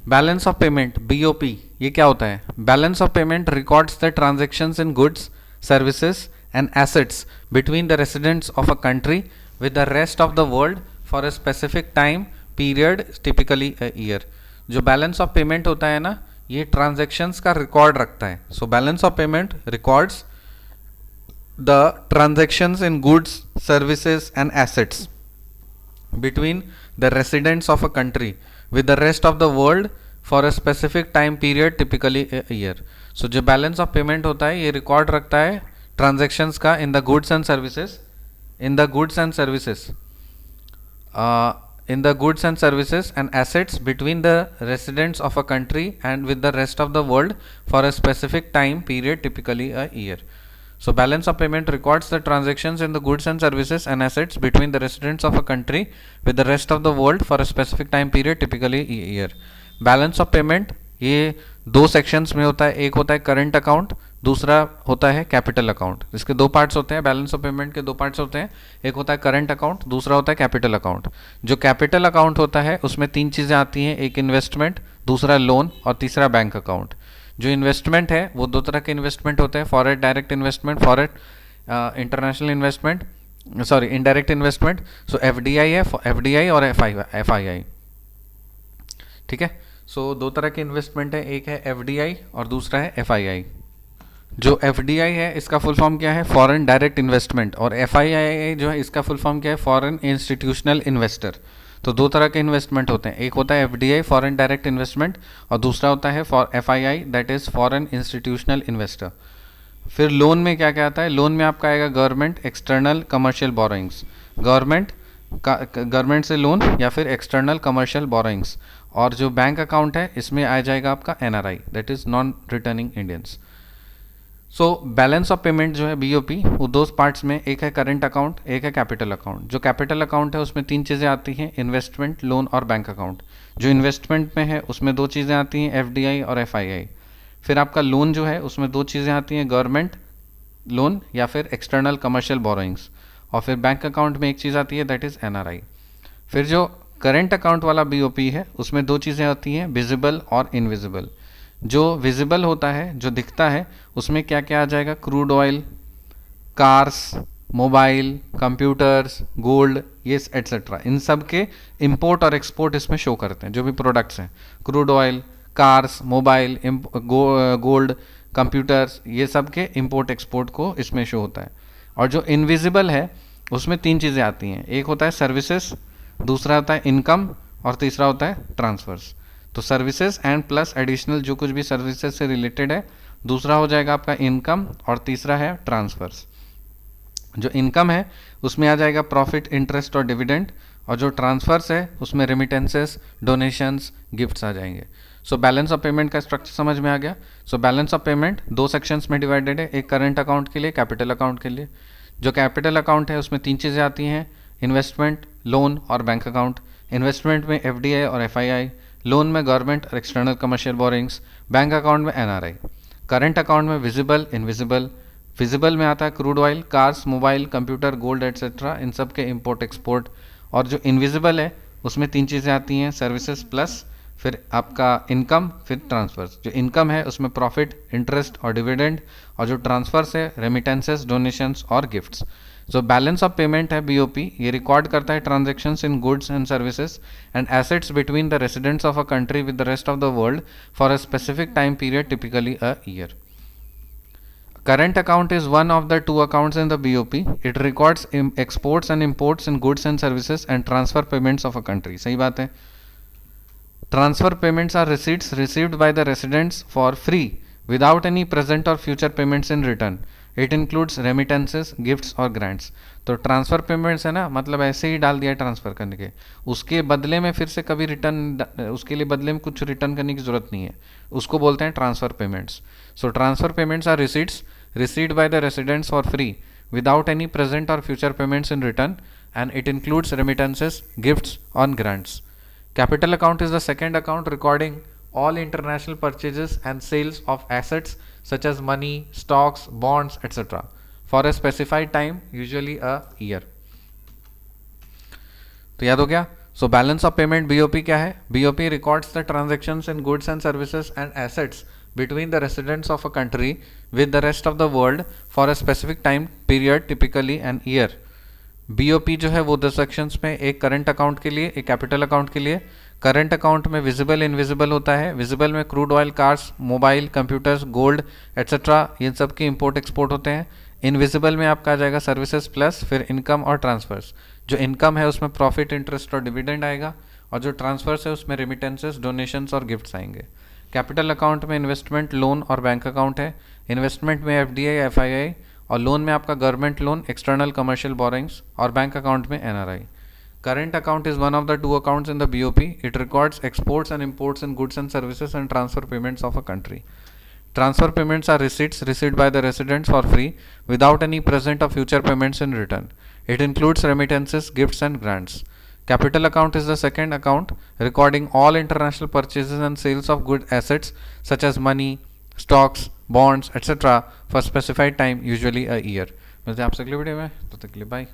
Balance of payment BOP ये क्या होता है? Balance of payment records the transactions in goods, services and assets between the residents of a country with the rest of the world for a specific time period, typically a year. जो balance of payment होता है ना, ये transactions का record रखता है। So balance of payment records the transactions in goods, services and assets between the residents of a country with the rest of the world for a specific time period, typically a year। so जो balance of payment होता है ये record रखता है transactions का in the goods and services, in the goods and services in the goods and services and assets between the residents of a country and with the rest of the world for a specific time period, typically a year। So balance of payment records the transactions in the goods and services and assets between the residents of a country with the rest of the world for a specific time period, typically a year। Balance of payment ये दो sections में होता है, एक होता है current account, दूसरा होता है कैपिटल अकाउंट। इसके दो पार्ट्स होते हैं, बैलेंस ऑफ पेमेंट के दो पार्ट्स होते हैं, एक होता है करंट अकाउंट, दूसरा होता है कैपिटल अकाउंट। जो कैपिटल अकाउंट होता है उसमें तीन चीज़ें आती हैं, एक इन्वेस्टमेंट, दूसरा लोन और तीसरा बैंक अकाउंट। जो इन्वेस्टमेंट है वो दो तरह के इन्वेस्टमेंट होते हैं, foreign direct investment, foreign international investment, sorry indirect investment. So FDI है, FDI और FII, ठीक है। सो दो तरह के इन्वेस्टमेंट है, एक है FDI और दूसरा है FII। जो FDI है इसका फुल फॉर्म क्या है? Foreign direct investment. और FII जो है इसका फुल फॉर्म क्या है? Foreign institutional investor. तो दो तरह के इन्वेस्टमेंट होते हैं, एक होता है FDI फॉरेन डायरेक्ट इन्वेस्टमेंट और दूसरा होता है FII that is foreign institutional investor. फिर लोन में क्या क्या आता है? लोन में आपका आएगा government external commercial borrowings, government से लोन या फिर एक्सटर्नल कमर्शियल बोरोइंग्स। और जो बैंक अकाउंट है इसमें आ जाएगा आपका NRI that is non returning Indians. So balance of payment जो है BOP वो दो पार्ट्स में, एक है करंट अकाउंट, एक है कैपिटल अकाउंट। जो कैपिटल अकाउंट है उसमें तीन चीज़ें आती हैं, इन्वेस्टमेंट, लोन और बैंक अकाउंट। जो इन्वेस्टमेंट में है उसमें दो चीज़ें आती हैं, FDI और FII। फिर आपका लोन जो है उसमें दो चीज़ें आती हैं, गवर्नमेंट लोन या फिर एक्सटर्नल कमर्शियल बोरोइंग्स। और फिर बैंक अकाउंट में एक चीज़ आती है दैट इज़ NRI। फिर जो करंट अकाउंट वाला BOP है उसमें दो चीज़ें आती हैं, विजिबल और इनविजिबल। जो विजिबल होता है, जो दिखता है, उसमें क्या क्या आ जाएगा? Crude oil, cars, mobile, computers, gold, ये एट्सेट्रा। इन सब के इंपोर्ट और एक्सपोर्ट इसमें शो करते हैं, जो भी प्रोडक्ट्स हैं, crude oil, cars, mobile, gold, computers, ये सब के इंपोर्ट एक्सपोर्ट को इसमें शो होता है। और जो इनविजिबल है उसमें तीन चीज़ें आती हैं, एक होता है सर्विसेज, दूसरा होता है इनकम और तीसरा होता है ट्रांसफर्स। तो सर्विसेज एंड प्लस एडिशनल जो कुछ भी सर्विसेज से रिलेटेड है, दूसरा हो जाएगा आपका इनकम और तीसरा है ट्रांसफर्स। जो इनकम है उसमें आ जाएगा प्रॉफिट, इंटरेस्ट और डिविडेंड, और जो ट्रांसफर्स है उसमें रेमिटेंसेस, डोनेशंस, गिफ्ट्स आ जाएंगे। सो बैलेंस ऑफ पेमेंट का स्ट्रक्चर समझ में आ गया। सो बैलेंस ऑफ पेमेंट दो सेक्शंस में डिवाइडेड है, एक करंट अकाउंट के लिए, कैपिटल अकाउंट के लिए। जो कैपिटल अकाउंट है उसमें तीन चीज़ें आती हैं, इन्वेस्टमेंट, लोन और बैंक अकाउंट। इन्वेस्टमेंट में FDI और FII, लोन में गवर्नमेंट और external commercial borrowings, bank account में NRI। करंट अकाउंट में विजिबल, इनविजिबल। विजिबल में आता है crude oil, cars, mobile, computer, gold etcetera, इन सब के इंपोर्ट एक्सपोर्ट। और जो इनविजिबल है उसमें तीन चीज़ें आती हैं, सर्विसेज प्लस फिर आपका इनकम, फिर ट्रांसफर्स। जो इनकम है उसमें प्रॉफिट, इंटरेस्ट और डिविडेंड, और जो ट्रांसफर्स है रेमिटेंसेस, डोनेशंस और गिफ्ट्स। जो बैलेंस ऑफ पेमेंट है BOP ये रिकॉर्ड करता है transactions in goods and services and assets between the residents of a country with the rest of the world for a specific time period, typically a year. Current account is one of the two accounts in the BOP. It records exports and imports in goods and services and transfer payments of a country। सही बात है। Transfer payments are receipts received by the residents for free without any present or future payments in return. It includes remittances, gifts और grants। तो transfer payments है ना, मतलब ऐसे ही डाल दिया ट्रांसफ़र करने के, उसके बदले में फिर से कभी रिटर्न, उसके लिए बदले में कुछ रिटर्न करने की ज़रूरत नहीं है, उसको बोलते हैं transfer payments. So transfer payments are receipts received by the residents for free without any present or future payments in return, and it includes remittances, gifts and grants. Capital account is the second account recording all international purchases and sales of assets such as money, stocks, bonds, etc. for a specified time, usually a year। तो याद हो गया। So balance of payment BOP क्या है? BOP records the transactions in goods and services and assets between the residents of a country with the rest of the world for a specific time period, typically an year. BOP जो है वो 2 sections में, एक current account के लिए, एक capital account के लिए. करंट अकाउंट में विजिबल इनविजिबल होता है. विजिबल में crude oil, cars, mobile, computers, gold etcetera, ये सब के इंपोर्ट एक्सपोर्ट होते हैं. इनविजिबल में आपका आ जाएगा सर्विसेज प्लस फिर इनकम और ट्रांसफर्स. जो इनकम है उसमें प्रॉफिट, इंटरेस्ट और डिविडेंड आएगा, और जो ट्रांसफर्स है उसमें रेमिटेंसेस, डोनेशंस और गिफ्ट्स आएंगे. कैपिटल अकाउंट में इन्वेस्टमेंट, लोन और बैंक अकाउंट है. इन्वेस्टमेंट में एफडीआई, एफआईआई, और लोन में आपका government loan, external commercial borings, और बैंक अकाउंट में NRI. Current account is one of the 2 accounts in the BOP. It records exports and imports in goods and services and transfer payments of a country. Transfer payments are receipts received by the residents for free without any present or future payments in return. It includes remittances, gifts and grants. Capital account is the second account recording all international purchases and sales of good assets such as money, stocks, bonds, etc. for specified time, usually a year. मिलते हैं आपसे अगली video में, तब तक के लिए bye.